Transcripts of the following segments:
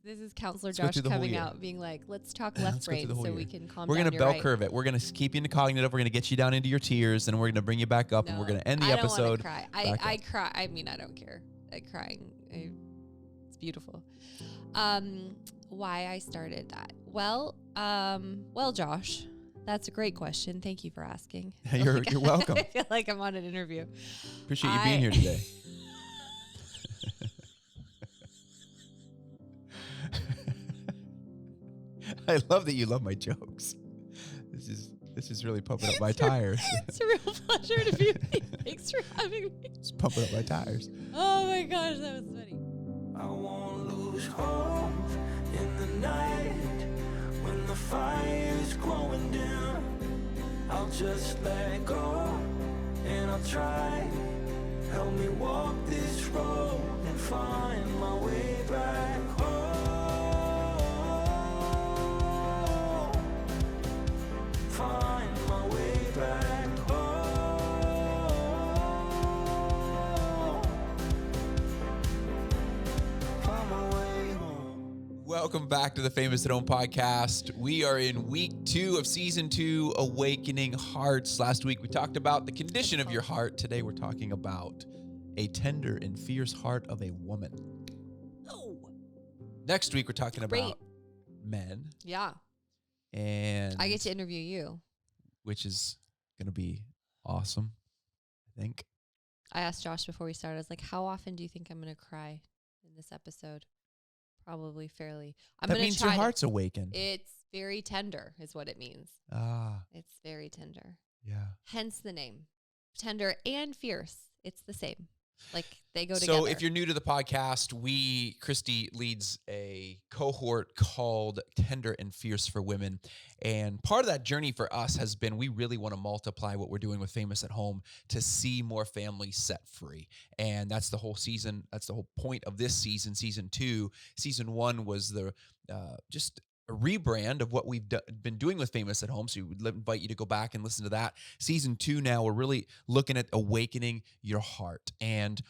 This is Counselor Let's go Josh through the whole coming year. out, being like, "Let's talk left Let's go through brain the whole so year. we can calm We're down." going to You're bell right. curve it. We're going to keep you into cognitive. We're going to get you down into your tears, and we're going to bring you back up, and we're going to end the episode. I don't want to cry. I cry. I mean, I don't care. Crying, it's beautiful. Why I started that? Well, Josh, that's a great question. Thank you for asking. You're welcome. I feel like I'm on an interview. Appreciate you being here today. I love that you love my jokes. This is really pumping up my tires. It's a real pleasure to be with you. Thanks for having me. It's pumping up my tires. Oh my gosh, that was funny. I won't lose hope in the night when the fire's growing dim. I'll just let go and I'll try. Help me walk this road and find my way back home. Find my way back home. Find my way home. Welcome back to the Famous at Home podcast. We are in week 2 of season 2, Awakening Hearts. Last week we talked about the condition of your heart. Today we're talking about a tender and fierce heart of a woman. Oh, Next week we're talking about men. yeah. And I get to interview you. which is going to be awesome, I think. I asked Josh before we started, I was like, how often do you think I'm going to cry in this episode? Probably fairly. That means your heart's awakened. It's very tender is what it means. It's very tender. Yeah. Hence the name. Tender and fierce. It's the same. Like they go together. So if you're new to the podcast, Christi leads a cohort called Tender and Fierce for Women. And part of that journey for us has been we really want to multiply what we're doing with Famous at Home to see more families set free. And that's the whole season. That's the whole point of this season, season 2. Season 1 was the just a rebrand of what we've been doing with Famous at Home. So we would invite you to go back and listen to that. Season 2 now, we're really looking at awakening your heart. And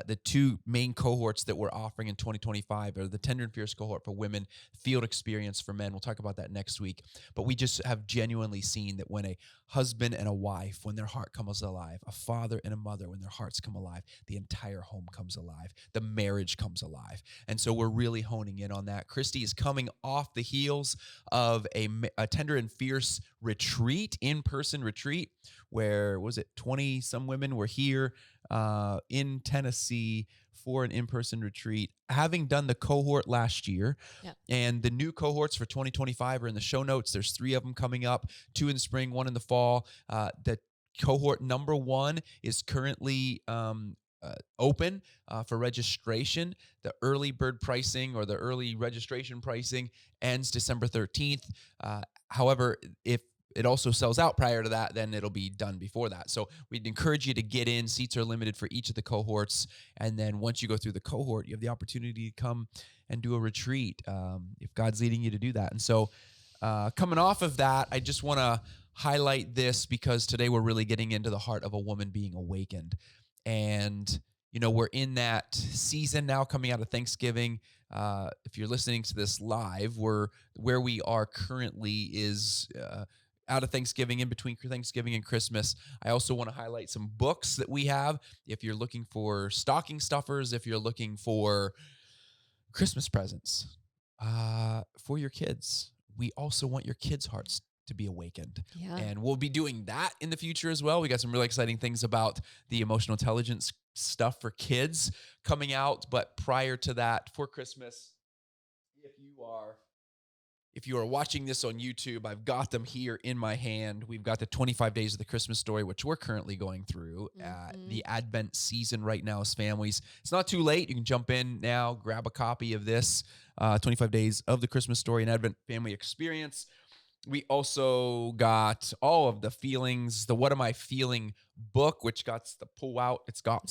the 2 main cohorts that we're offering in 2025 are the Tender and Fierce Cohort for women, Field Experience for men. We'll talk about that next week. But we just have genuinely seen that when a husband and a wife, when their heart comes alive, a father and a mother, when their hearts come alive, the entire home comes alive. The marriage comes alive. And so we're really honing in on that. Christi is coming off the heels of a Tender and Fierce retreat, in-person retreat, where, 20 some women were here in Tennessee for an in-person retreat, having done the cohort last year. Yep. And the new cohorts for 2025 are in the show notes. There's 3 of them coming up, 2 in the spring, 1 in the fall. The cohort number 1 is currently open for registration. The early bird pricing or the early registration pricing ends December 13th. However, if it also sells out prior to that, then it'll be done before that. So we'd encourage you to get in. Seats are limited for each of the cohorts. And then once you go through the cohort, you have the opportunity to come and do a retreat if God's leading you to do that. And so coming off of that, I just want to highlight this because today we're really getting into the heart of a woman being awakened. And, we're in that season now coming out of Thanksgiving. If you're listening to this live, where we are currently is out of Thanksgiving, in between Thanksgiving and Christmas. I also want to highlight some books that we have. If you're looking for stocking stuffers, if you're looking for Christmas presents for your kids, we also want your kids' hearts to be awakened. Yeah. And we'll be doing that in the future as well. We got some really exciting things about the emotional intelligence stuff for kids coming out. But prior to that, for Christmas, if you are watching this on YouTube, I've got them here in my hand. We've got the 25 Days of the Christmas Story, which we're currently going through the Advent season right now as families. It's not too late. You can jump in now, grab a copy of this 25 Days of the Christmas Story and Advent Family Experience. We also got all of the feelings, the What Am I Feeling book, which got the pull out. It's got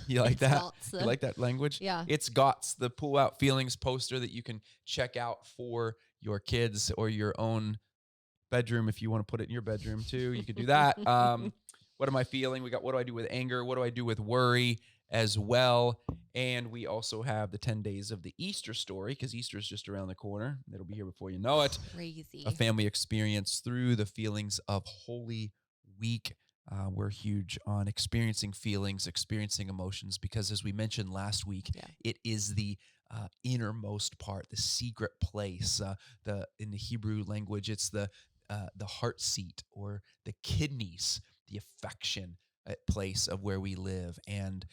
you like that? You like that language? Yeah. It's got the pull out feelings poster that you can check out for your kids or your own bedroom. If you want to put it in your bedroom too, you could do that. What am I feeling? We got What Do I Do with Anger? What Do I Do with Worry? as well. And we also have the 10 days of the Easter story, because Easter is just around the corner. It'll be here before you know it. Crazy. A family experience through the feelings of Holy Week. We're huge on experiencing feelings, experiencing emotions, because as we mentioned last week, it is the innermost part, the secret place. In the Hebrew language, it's the heart seat or the kidneys, the affection place of where we live. And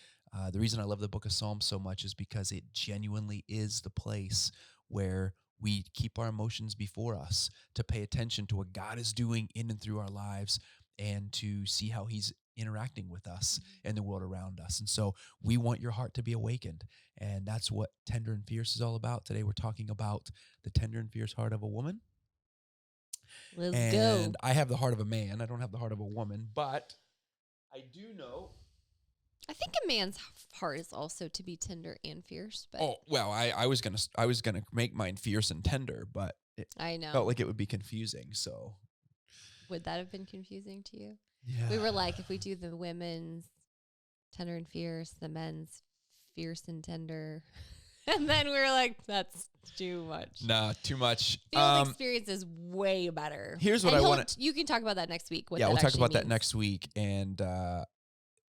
the reason I love the book of Psalms so much is because it genuinely is the place where we keep our emotions before us, to pay attention to what God is doing in and through our lives, and to see how he's interacting with us and the world around us. And so we want your heart to be awakened. And that's what Tender and Fierce is all about. Today we're talking about the tender and fierce heart of a woman. Let's and go. I have the heart of a man. I don't have the heart of a woman, but I do know. I think a man's heart is also to be tender and fierce. But Oh, well, I was gonna make mine fierce and tender, but it I know. felt like it would be confusing. So Would that have been confusing to you? yeah, We were like, if we do the women's tender and fierce, the men's fierce and tender, and then we were like, that's too much. nah, too much. Field experience is way better. Here's what I want. You can talk about that next week. Yeah, we'll talk about that next week, and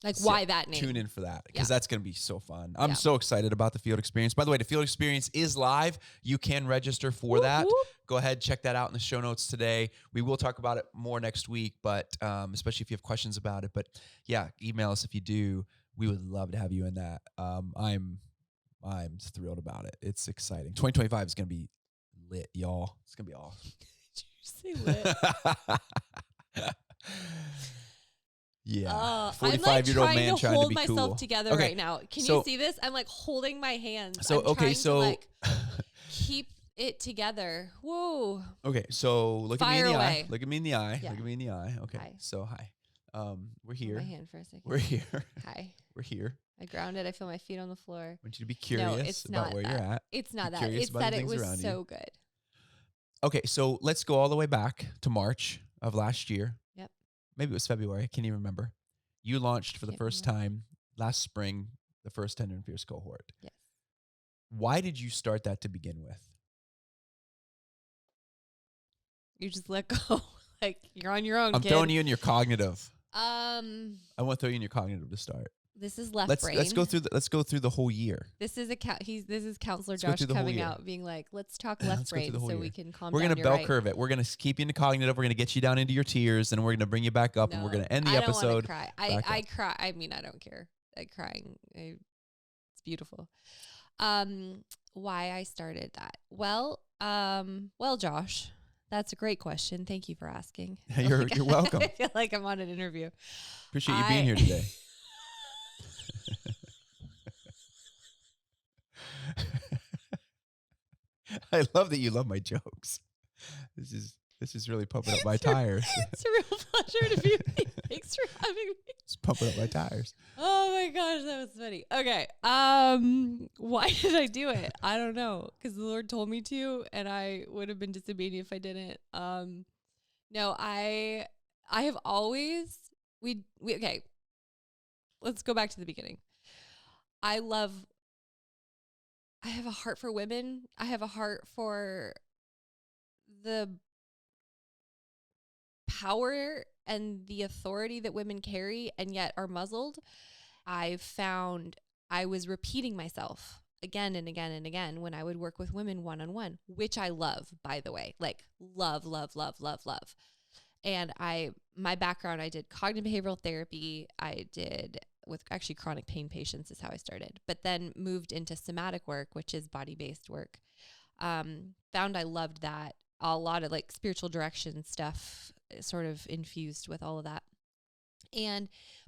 like why that name. Tune in for that, because that's going to be so fun. I'm Yeah. so excited about the field experience. By the way, the field experience is live. You can register for that. Whoop. Go ahead, check that out in the show notes today. We will talk about it more next week, but especially if you have questions about it. But yeah, email us if you do. We would love to have you in that. I'm thrilled about it. It's exciting. 2025 is going to be lit, y'all. It's going to be awesome. Did you say lit? Yeah, I'm like trying to hold myself cool. together Okay, right now. Can you see this? I'm like holding my hands. So I'm trying to like so keep it together. Whoa. okay, so look at me in Fire the away. eye. Look at me in the eye. Yeah. Look at me in the eye. Okay, Hi. so hi. We're Hold here. my hand for a second. We're here. Hi. We're here. I grounded. I feel my feet on the floor. I want you to be curious No, it's about not where that. you're at. It's not Be that. curious It's about that the it things was around so you. good. Okay, so let's go all the way back to March of last year. Yep. Maybe it was February. I can't even remember. You launched for the first time last spring, the first Tender and Fierce cohort. Yes. Why did you start that to begin with? You just let go. Like you're on your own. I'm kid. throwing you in your cognitive. I want to throw you in your cognitive to start. This is left Let's brain. let's go through the whole year. This is this is Counselor Let's go Josh through the whole coming year. out, being like, "Let's talk left Let's go through brain the whole so year. we can calm We're down." gonna You're bell right. curve it. We're gonna keep you in the cognitive. We're gonna get you down into your tears, and we're gonna bring you back up, and we're gonna end the episode. I don't back cry. I up. cry. I mean, I don't care. Crying. It's beautiful. Why I started that? Well, Josh, that's a great question. Thank you for asking. You're welcome. I feel like I'm on an interview. Appreciate you being here today. I love that you love my jokes. This is really pumping up my tires. It's a real pleasure to be with you. Thanks for having me. It's pumping up my tires. Oh my gosh, that was funny. Okay. Why did I do it? I don't know. Because the Lord told me to, and I would have been disobedient if I didn't. No, I have always we okay. Let's go back to the beginning. I have a heart for women. I have a heart for the power and the authority that women carry and yet are muzzled. I found I was repeating myself again and again and again when I would work with women one-on-one, which I love, by the way, like love. And my background, I did cognitive behavioral therapy. I did with actually chronic pain patients is how I started, but then moved into somatic work, which is body-based work. Found I loved that. A lot of like spiritual direction stuff sort of infused with all of that.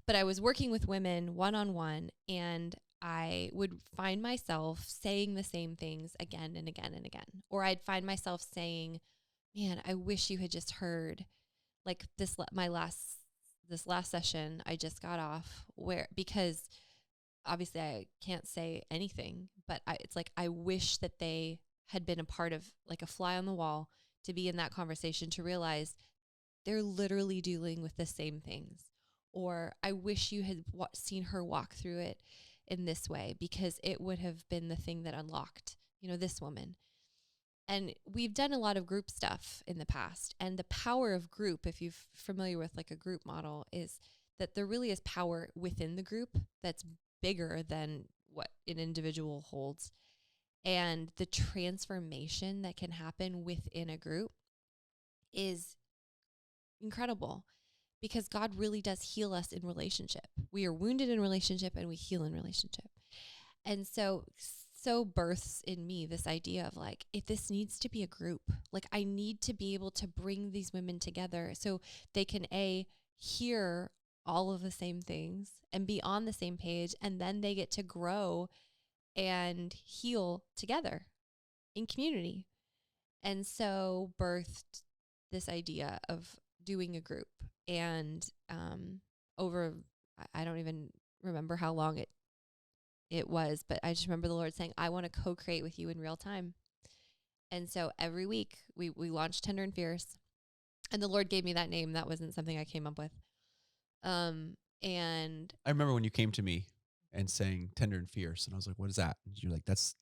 But I was working with women one-on-one, and I would find myself saying the same things again and again and again. Or I'd find myself saying, man, I wish you had just heard like this last session I just got off because obviously I can't say anything, but it's like, I wish that they had been a part of like a fly on the wall to be in that conversation, to realize they're literally dealing with the same things. Or I wish you had seen her walk through it in this way, because it would have been the thing that unlocked, this woman. And we've done a lot of group stuff in the past. And the power of group, if you're familiar with like a group model, is that there really is power within the group that's bigger than what an individual holds. And the transformation that can happen within a group is incredible, because God really does heal us in relationship. We are wounded in relationship and we heal in relationship. And so births in me this idea of like, if this needs to be a group, like I need to be able to bring these women together so they can hear all of the same things and be on the same page, and then they get to grow and heal together in community. And so birthed this idea of doing a group. And I don't even remember how long it was, but I just remember the Lord saying, I want to co-create with you in real time. And so every week we launched Tender and Fierce, and the Lord gave me that name. That wasn't something I came up with. And I remember when you came to me and saying Tender and Fierce, and I was like, what is that? And you're like, that's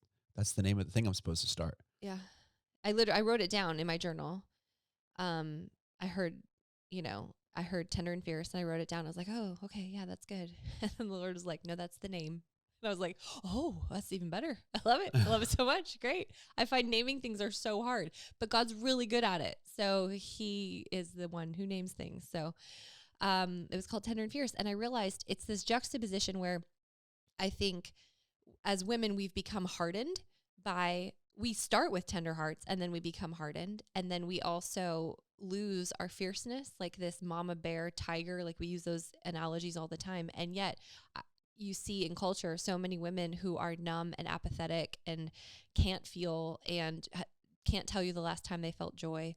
the name of the thing I'm supposed to start. Yeah. I wrote it down in my journal. I heard Tender and Fierce, and I wrote it down. I was like, oh, okay, yeah, that's good. And then the Lord was like, no, that's the name. And I was like, oh, that's even better. I love it. I love it so much. Great. I find naming things are so hard, but God's really good at it. So he is the one who names things. So it was called Tender and Fierce. And I realized it's this juxtaposition where I think as women, we've become hardened we start with tender hearts, and then we become hardened. And then we also lose our fierceness, like this mama bear, tiger, like we use those analogies all the time. And yet you see in culture so many women who are numb and apathetic and can't feel and can't tell you the last time they felt joy.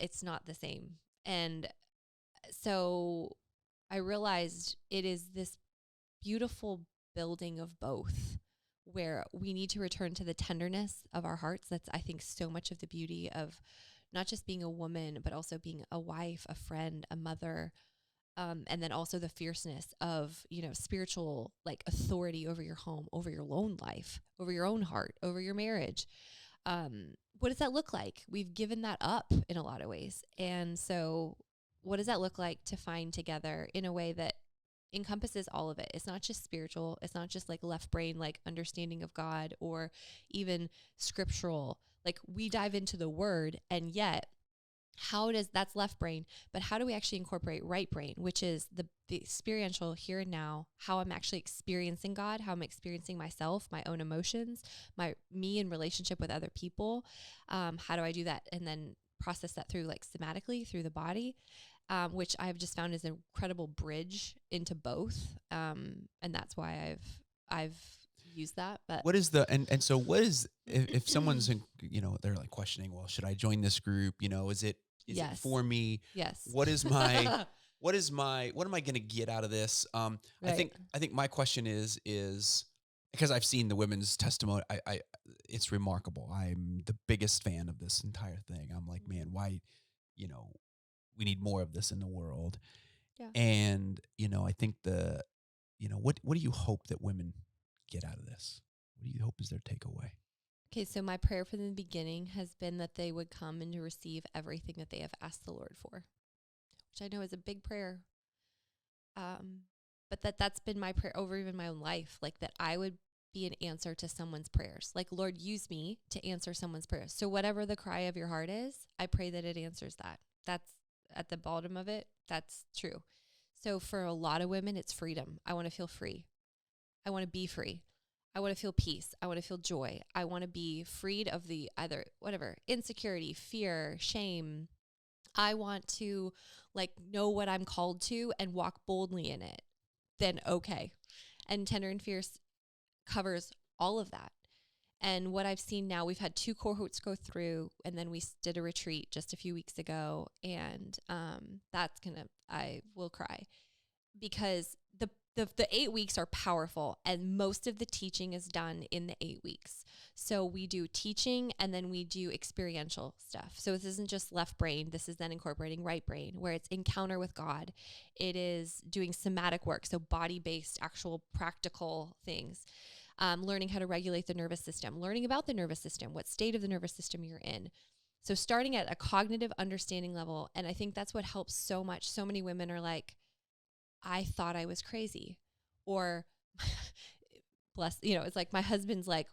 It's not the same. And so I realized it is this beautiful building of both, where we need to return to the tenderness of our hearts. That's, I think, so much of the beauty of not just being a woman, but also being a wife, a friend, a mother, and then also the fierceness of, spiritual like authority over your home, over your own life, over your own heart, over your marriage. What does that look like? We've given that up in a lot of ways. And so what does that look like to find together in a way that encompasses all of it? It's not just spiritual. It's not just like left brain, like understanding of God, or even scriptural. Like we dive into the word, and yet that's left brain, but how do we actually incorporate right brain, which is the experiential here and now, how I'm actually experiencing God, how I'm experiencing myself, my own emotions, me in relationship with other people. How do I do that? And then process that through like somatically through the body. Which I've just found is an incredible bridge into both. And that's why I've used that. But what is so what is, if someone's, they're like questioning, well, should I join this group? Is it Yes. it for me? Yes. What am I going to get out of this? Right. I think my question is because I've seen the women's testimony. It's remarkable. I'm the biggest fan of this entire thing. I'm like, man, why, we need more of this in the world. Yeah. And, I think what do you hope that women get out of this? What do you hope is their takeaway? Okay, so my prayer from the beginning has been that they would come and to receive everything that they have asked the Lord for, which I know is a big prayer. But that's been my prayer over even my own life, like that I would be an answer to someone's prayers. Like, Lord, use me to answer someone's prayers. So whatever the cry of your heart is, I pray that it answers that. That's at the bottom of it. That's true. So for a lot of women, it's freedom. I want to feel free. I want to be free. I want to feel peace. I want to feel joy. I want to be freed of the either insecurity, fear, shame. I want to know what I'm called to and walk boldly in it. Then okay. And Tender and Fierce covers all of that. And what I've seen now, we've had 2 cohorts go through, and then we did a retreat just a few weeks ago. And I will cry, because the 8 weeks are powerful, and most of the teaching is done in the 8 weeks. So we do teaching, and then we do experiential stuff. So this isn't just left brain. This is then incorporating right brain, where it's encounter with God. It is doing somatic work, so body-based, actual practical things. Learning how to regulate the nervous system, learning about the nervous system, what state of the nervous system you're in. So starting at a cognitive understanding level, and I think that's what helps so much. So many women are like, I thought I was crazy, or it's like my husband's like,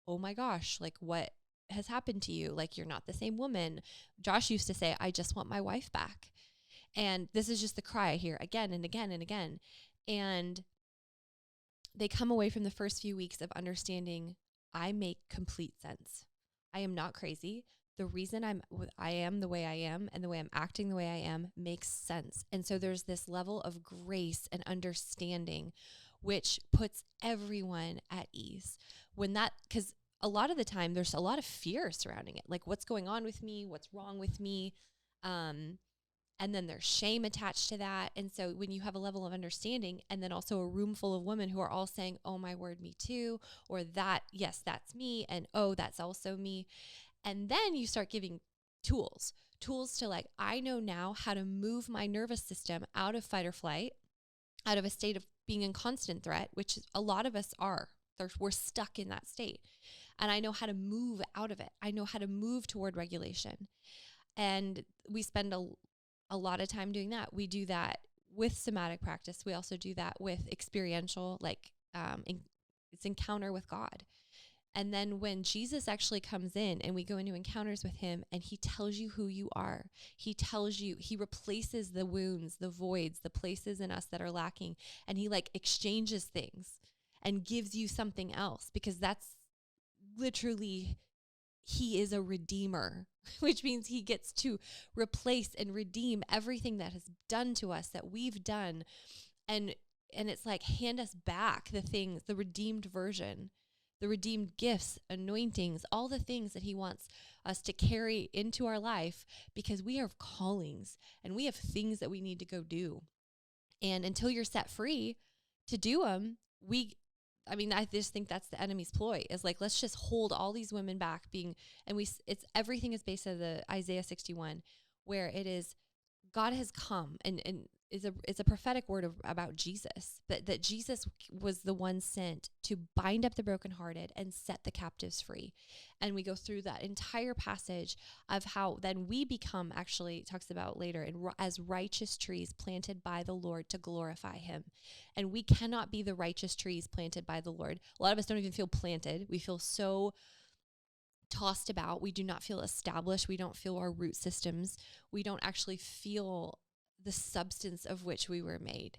oh my gosh, like what has happened to you? Like, you're not the same woman. Josh used to say, I just want my wife back. And this is just the cry I hear again and again and again. And they come away from the first few weeks of understanding, I make complete sense. I am not crazy. The reason I am the way I am and the way I'm acting the way I am makes sense. And so there's this level of grace and understanding, which puts everyone at ease. Because a lot of the time there's a lot of fear surrounding it. Like, what's going on with me? What's wrong with me? And then there's shame attached to that. And so when you have a level of understanding, and then also a room full of women who are all saying, oh my word, me too, or that, yes, that's me. And oh, that's also me. And then you start giving tools to like, I know now how to move my nervous system out of fight or flight, out of a state of being in constant threat, which a lot of us are. We're stuck in that state. And I know how to move out of it. I know how to move toward regulation. And we spend a lot of time doing that. We do that with somatic practice. We also do that with experiential, like it's encounter with God. And then when Jesus actually comes in and we go into encounters with him, and he tells you who you are, he replaces the wounds, the voids, the places in us that are lacking. And he like exchanges things and gives you something else, because that's literally, he is a redeemer, which means he gets to replace and redeem everything that has done to us, that we've done. And it's like, hand us back the things, the redeemed version, the redeemed gifts, anointings, all the things that he wants us to carry into our life, because we have callings and we have things that we need to go do. And until you're set free to do them, I just think that's the enemy's ploy, is like, let's just hold all these women back it's everything is based on the Isaiah 61, where it is, God has come and it's a prophetic word about Jesus, that Jesus was the one sent to bind up the brokenhearted and set the captives free. And we go through that entire passage of how then we become, actually it talks about later, as righteous trees planted by the Lord to glorify him. And we cannot be the righteous trees planted by the Lord. A lot of us don't even feel planted. We feel so tossed about. We do not feel established. We don't feel our root systems. We don't actually feel the substance of which we were made,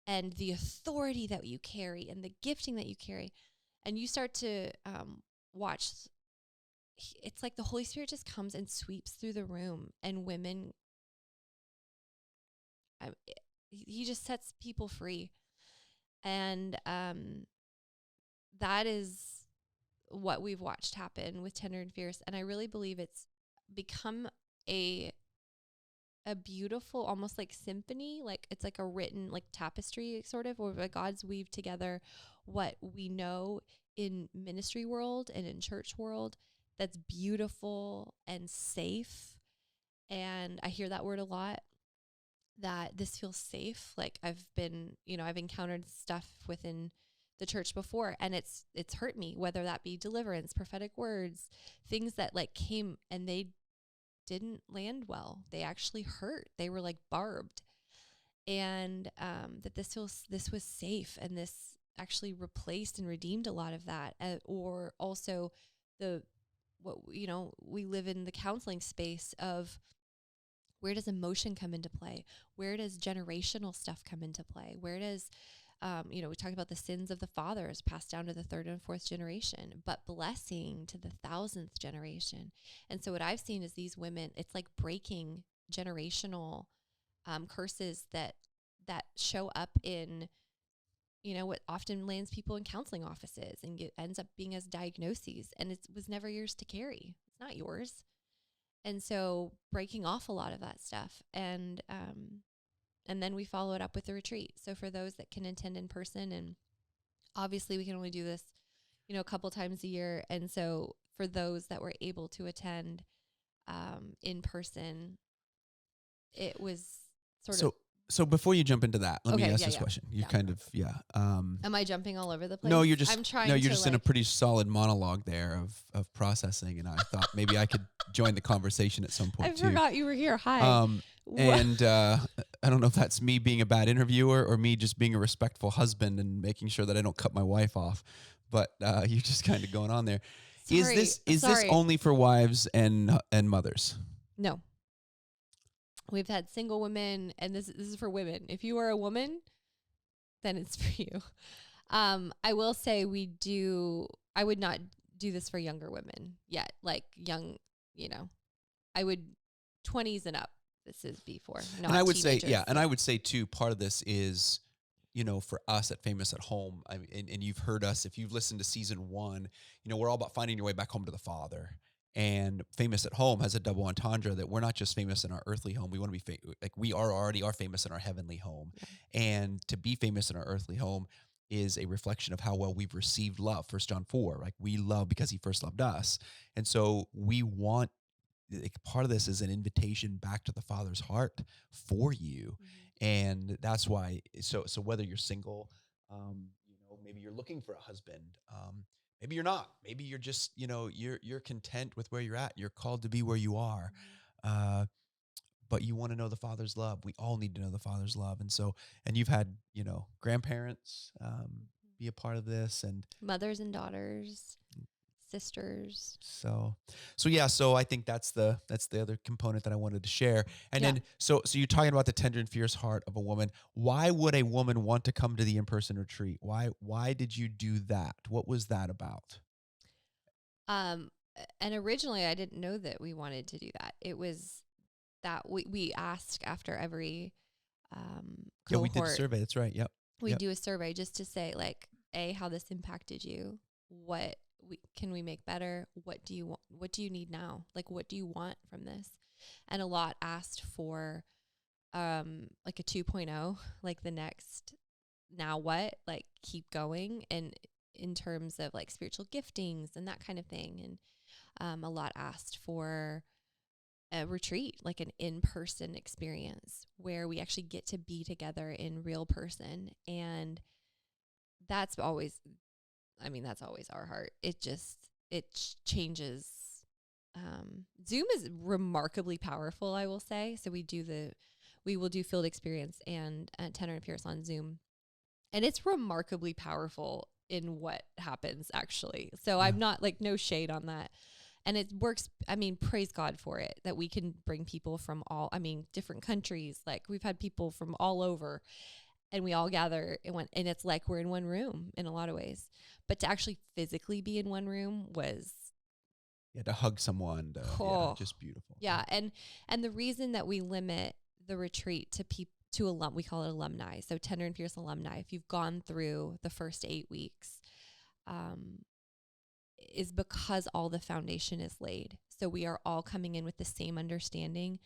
and the authority that you carry and the gifting that you carry. And you start to watch, it's like the Holy Spirit just comes and sweeps through the room, and women, he just sets people free. And that is what we've watched happen with Tender and Fierce. And I really believe it's become a beautiful, almost like symphony, like it's like a written like tapestry sort of, where God's weaved together what we know in ministry world and in church world that's beautiful and safe. And I hear that word a lot, that this feels safe. Like I've encountered stuff within the church before, and it's hurt me, whether that be deliverance, prophetic words, things that like came and they didn't land well. They actually hurt. They were like barbed. And that this was safe, and this actually replaced and redeemed a lot of that. Or also we live in the counseling space of, where does emotion come into play? Where does generational stuff come into play? Where does we talked about the sins of the fathers passed down to the third and fourth generation, but blessing to the 1000th generation. And so what I've seen is these women, it's like breaking generational curses that show up in, what often lands people in counseling offices and ends up being as diagnoses. And it was never yours to carry. It's not yours. And so breaking off a lot of that stuff. And And then we follow it up with a retreat. So for those that can attend in person, and obviously we can only do this, a couple times a year. And so for those that were able to attend in person, it was sort of. So before you jump into that, let me ask this yeah. question. You Yeah. kind of, Am I jumping all over the place? no, you're just, I'm trying you're to just in a pretty solid monologue there of processing. And I thought maybe I could join the conversation at some point I too. forgot you were here. Hi. And I don't know if that's me being a bad interviewer or me just being a respectful husband and making sure that I don't cut my wife off. But you're just kind of going on there. Sorry. Is this only for wives and mothers? No. We've had single women, and this is for women. If you are a woman, then it's for you. I will say I would not do this for younger women yet. Like young, I would 20s and up. This is before. Not and I would teenagers. say, and I would say too, part of this is, for us at Famous at Home, and you've heard us, if you've listened to season 1, we're all about finding your way back home to the Father. And Famous at Home has a double entendre that we're not just famous in our earthly home. We want to be we already are famous in our heavenly home. Yeah. And to be famous in our earthly home is a reflection of how well we've received love. 1 John 4, like we love because he first loved us. And so we want, part of this is an invitation back to the Father's heart for you. Mm-hmm. And that's why, so whether you're single, maybe you're looking for a husband, maybe you're not. Maybe you're just, you're content with where you're at. You're called to be where you are. But you want to know the Father's love. We all need to know the Father's love. And so, and you've had, grandparents be a part of this, and mothers and daughters, sisters. So I think that's the other component that I wanted to share. And then, so you're talking about the tender and fierce heart of a woman. Why would a woman want to come to the in-person retreat? Why did you do that? What was that about? And originally I didn't know that we wanted to do that. It was that we asked after every cohort. Yeah, we did a survey. That's right. Yep. We do a survey just to say, like, how this impacted you. What can we make better? What do you want? What do you need now? Like, what do you want from this? And a lot asked for like a 2.0, like the next, now what? Like, keep going. And in terms of like spiritual giftings and that kind of thing. And a lot asked for a retreat, like an in-person experience where we actually get to be together in real person. And that's always our heart. It changes. Zoom is remarkably powerful, I will say. So we will do field experience and Tender and Fierce on Zoom. And it's remarkably powerful in what happens, actually. So I'm not, like, no shade on that. And it works. I mean, praise God for it, that we can bring people from different countries. Like, we've had people from all over, and we all gather and it's like we're in one room in a lot of ways. But to actually physically be in one room was, to hug someone, just beautiful. Yeah, and the reason that we limit the retreat to we call it alumni. So Tender and Fierce alumni, if you've gone through the first 8 weeks, is because all the foundation is laid. So we are all coming in with the same understanding.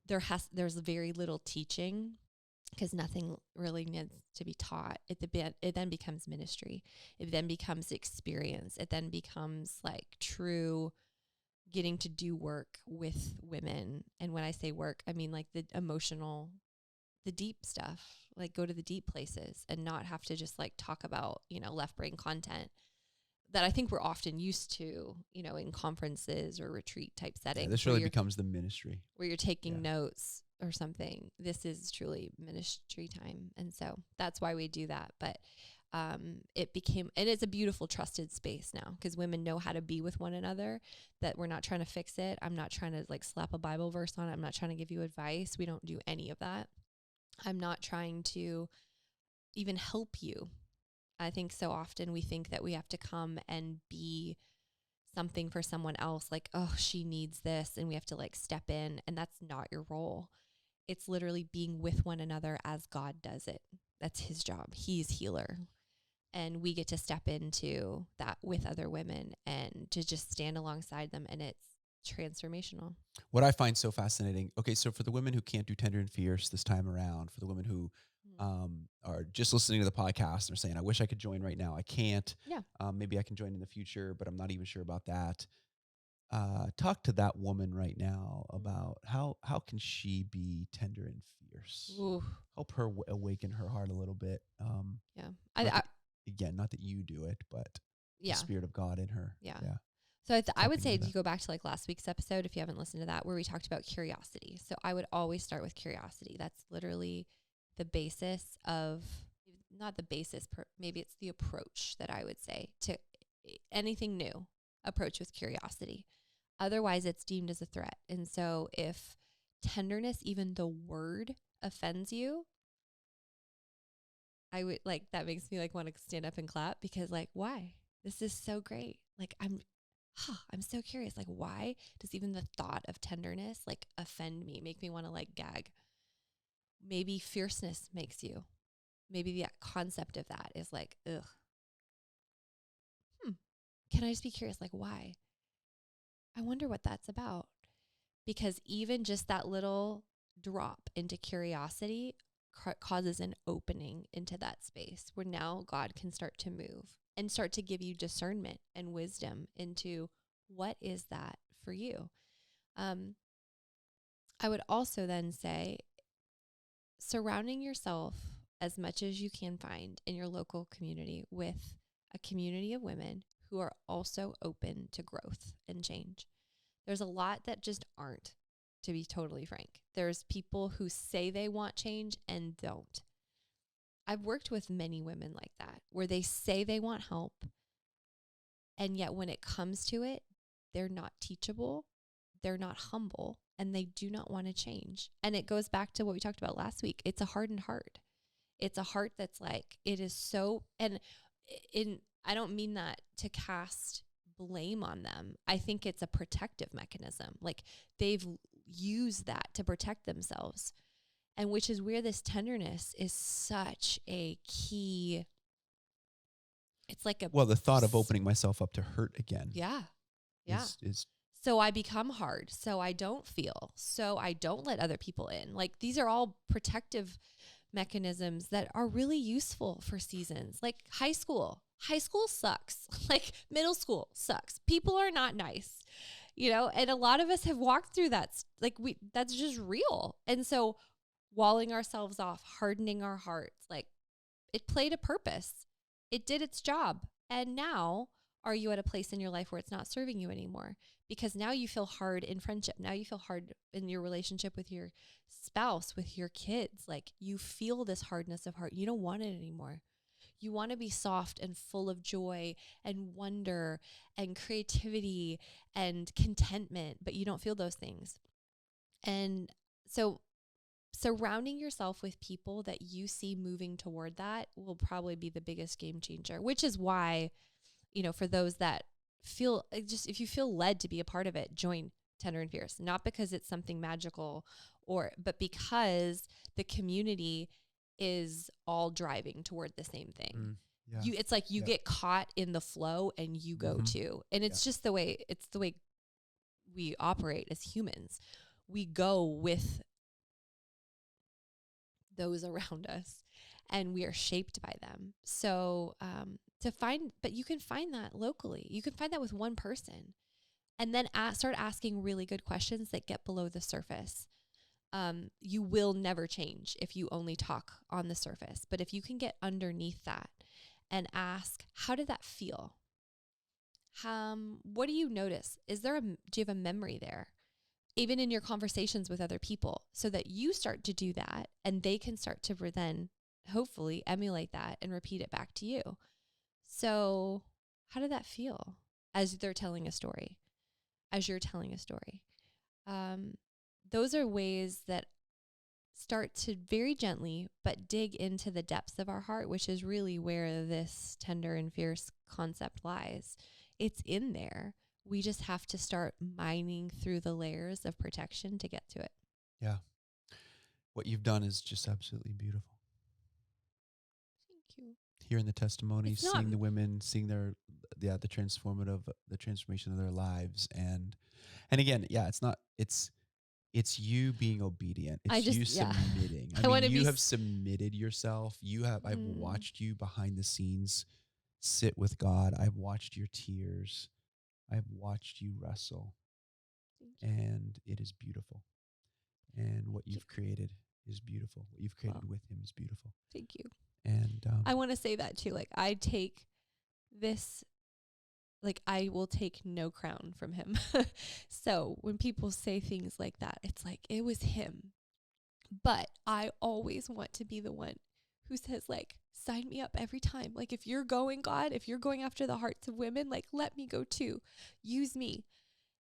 There's very little teaching, because nothing really needs to be taught. It then becomes ministry. It then becomes experience. It then becomes like true getting to do work with women. And when I say work, I mean like the emotional, the deep stuff, like go to the deep places and not have to just like talk about, left brain content that I think we're often used to, in conferences or retreat type settings. Yeah, this really becomes the ministry. Where you're taking notes or something. This is truly ministry time. And so that's why we do that. But and it's a beautiful, trusted space now, because women know how to be with one another, that we're not trying to fix it. I'm not trying to like slap a Bible verse on it. I'm not trying to give you advice. We don't do any of that. I'm not trying to even help you. I think so often we think that we have to come and be something for someone else, like, oh, she needs this, and we have to like step in, and that's not your role. It's literally being with one another as God does it. That's his job. He's healer. And we get to step into that with other women and to just stand alongside them. And transformational. What I find so fascinating. Okay, so for the women who can't do Tender and Fierce this time around, for the women who are just listening to the podcast and are saying, I wish I could join right now. I can't. Yeah. Maybe I can join in the future, but I'm not even sure about that. Talk to that woman right now about how can she be tender and fierce. Ooh. Help her awaken her heart a little bit. Yeah. Again, not that you do it, but Yeah. the Spirit of God in her. Yeah. Yeah. So I would Tapping say into you go back to like last week's episode, if you haven't listened to that, where we talked about curiosity. So I would always start with curiosity. That's literally the basis of, not the basis, maybe it's the approach that I would say to anything new. Approach with curiosity. Otherwise, it's deemed as a threat. And so if tenderness, even the word, offends you, I would like, that makes me like want to stand up and clap, because like, why? This is so great. Like I'm so curious. Like, why does even the thought of tenderness like offend me, make me want to like gag? Maybe fierceness makes you. Maybe the concept of that is like, ugh. Can I just be curious? Like, why? I wonder what that's about. Because even just that little drop into curiosity causes an opening into that space where now God can start to move and start to give you discernment and wisdom into what is that for you. I would also then say, surrounding yourself as much as you can find in your local community with a community of women who are also open to growth and change. There's a lot that just aren't, to be totally frank. There's people who say they want change and don't. I've worked with many women like that, where they say they want help, and yet when it comes to it, they're not teachable, they're not humble, and they do not want to change. And it goes back to what we talked about last week. It's a hardened heart. It's a heart that's like, it is so, and I don't mean that to cast blame on them. I think it's a protective mechanism. Like they've used that to protect themselves. And which is where this tenderness is such a key. It's like the thought of opening myself up to hurt again. Yeah. Yeah. Is so I become hard. So I don't feel. So I don't let other people in. Like these are all protective mechanisms that are really useful for seasons. Like high school. High school sucks. Like middle school sucks. People are not nice, and a lot of us have walked through that. That's just real. And so walling ourselves off, hardening our hearts, like it played a purpose. It did its job. And now are you at a place in your life where it's not serving you anymore? Because now you feel hard in friendship. Now you feel hard in your relationship with your spouse, with your kids. Like you feel this hardness of heart. You don't want it anymore. You want to be soft and full of joy and wonder and creativity and contentment, but you don't feel those things. And so surrounding yourself with people that you see moving toward that will probably be the biggest game changer, which is why, for those that feel just, if you feel led to be a part of it, join Tender and Fierce, not because it's something magical but because the community is all driving toward the same thing. Yeah. It's like you get caught in the flow and you go too. And it's just the way we operate as humans. We go with those around us and we are shaped by them. So, but you can find that locally. You can find that with one person and then start asking really good questions that get below the surface. You will never change if you only talk on the surface. But if you can get underneath that and ask, how did that feel? What do you notice? Do you have a memory there? Even in your conversations with other people, so that you start to do that and they can start to then hopefully emulate that and repeat it back to you. So how did that feel as they're telling a story, as you're telling a story? Those are ways that start to very gently, but dig into the depths of our heart, which is really where this tender and fierce concept lies. It's in there. We just have to start mining through the layers of protection to get to it. Yeah. What you've done is just absolutely beautiful. Thank you. Hearing the testimonies, seeing the women, seeing the transformation of their lives, and And again, yeah, it's you being obedient. It's you submitting. I wanna you be have submitted yourself. I've watched you behind the scenes sit with God. I've watched your tears. I've watched you wrestle. And it is beautiful. And what you've created is beautiful. What you've created with him is beautiful. Thank you. And I want to say that too. Like, I take this, like, I will take no crown from him. So when people say things like that, it's like, it was him. But I always want to be the one who says, like, sign me up every time. Like, if you're going, God, if you're going after the hearts of women, like, let me go too. Use me.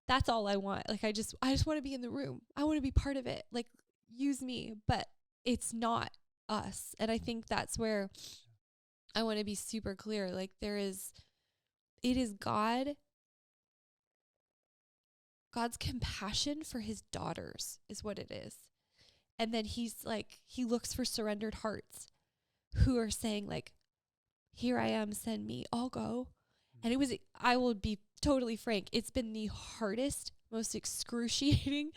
That's all I want. Like, I just want to be in the room. I want to be part of it. Like, use me. But it's not us. And I think that's where I want to be super clear. Like, it is God's compassion for his daughters is what it is. And then he looks for surrendered hearts who are saying, like, here I am, send me, I'll go. And I will be totally frank, it's been the hardest, most excruciating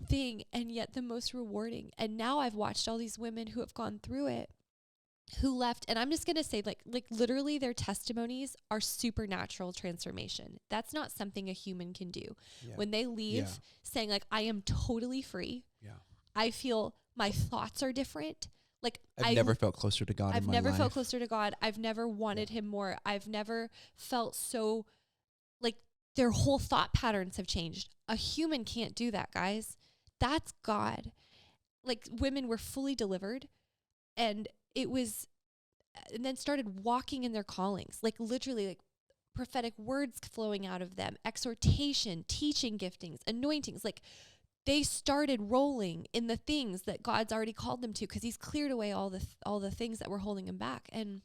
thing, and yet the most rewarding. And now I've watched all these women who have gone through it, who left, and I'm just going to say, like literally their testimonies are supernatural transformation. That's not something a human can do. Yeah. When they leave saying, like, I am totally free. Yeah. I feel my thoughts are different. Like, I've never felt closer to God in my life. I've never felt closer to God. I've never wanted him more. I've never felt so, like, their whole thought patterns have changed. A human can't do that, guys. That's God. Like, women were fully delivered, and then started walking in their callings, like, literally, like, prophetic words flowing out of them, exhortation, teaching giftings, anointings. Like, they started rolling in the things that God's already called them to, because he's cleared away all the things that were holding them back. And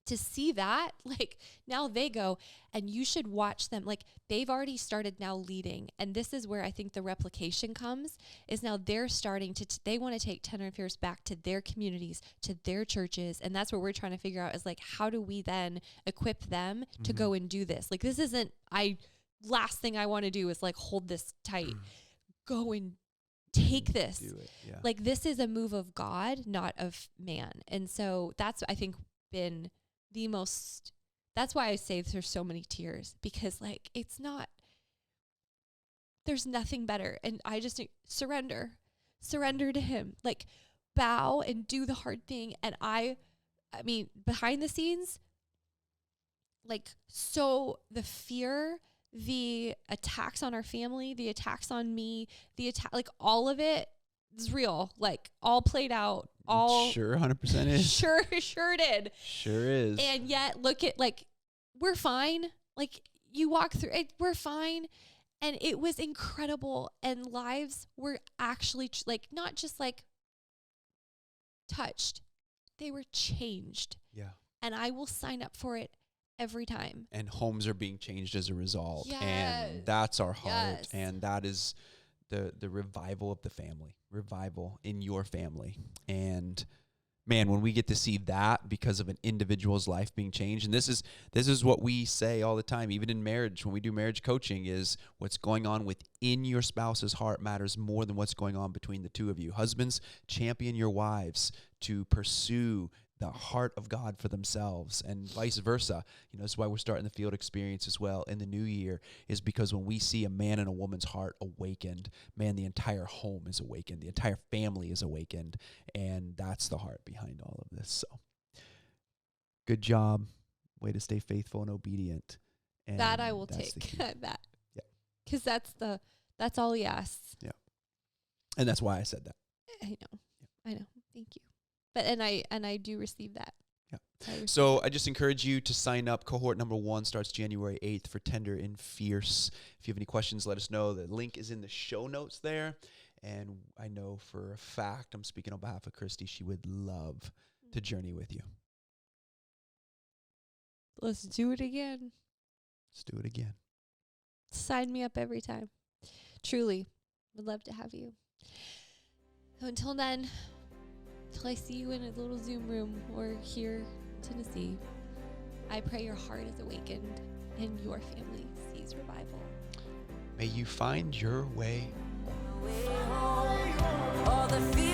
to see that, like, now they go, and you should watch them. Like, they've already started now leading. And this is where I think the replication comes, is now they're starting to, they want to take Tender Fierce back to their communities, to their churches. And that's what we're trying to figure out, is, like, how do we then equip them to go and do this? Like, this isn't, last thing I want to do is, like, hold this tight. Go and take this. Do it. Yeah. Like, this is a move of God, not of man. And so that's, I think, been the most, that's why I say there's so many tears, because, like, it's not, there's nothing better. And I just surrender to him, like, bow and do the hard thing. And I mean, behind the scenes, like, so the fear, the attacks on our family, the attacks on me, like, all of it is real, like, all played out, all sure 100% is. Sure did. Sure is. And yet, look at, like, we're fine. Like, you walk through it, we're fine. And it was incredible. And lives were actually like, not just, like, touched, they were changed. Yeah. And I will sign up for it every time. And homes are being changed as a result. Yes. And that's our heart. Yes. And that is the revival of the family, revival in your family. And man, when we get to see that because of an individual's life being changed, and this is what we say all the time, even in marriage, when we do marriage coaching, is what's going on within your spouse's heart matters more than what's going on between the two of you. Husbands, champion your wives to pursue the heart of God for themselves, and vice versa. You know, that's why we're starting the field experience as well in the new year, is because when we see a man and a woman's heart awakened, man, the entire home is awakened, the entire family is awakened, and that's the heart behind all of this. So, good job. Way to stay faithful and obedient. And that I will take. That. Yeah. Because that's all he asks. Yeah. And that's why I said that. I know. Yeah. I know. Thank you. But and I do receive that. Yeah. So I just encourage you to sign up. Cohort number 1 starts January 8th for Tender and Fierce. If you have any questions, let us know. The link is in the show notes there. And I know for a fact, I'm speaking on behalf of Christi, she would love to journey with you. Let's do it again. Let's do it again. Sign me up every time. Truly, would love to have you. So until then, till I see you in a little Zoom room or here in Tennessee, I pray your heart is awakened and your family sees revival. May you find your way home. All the fear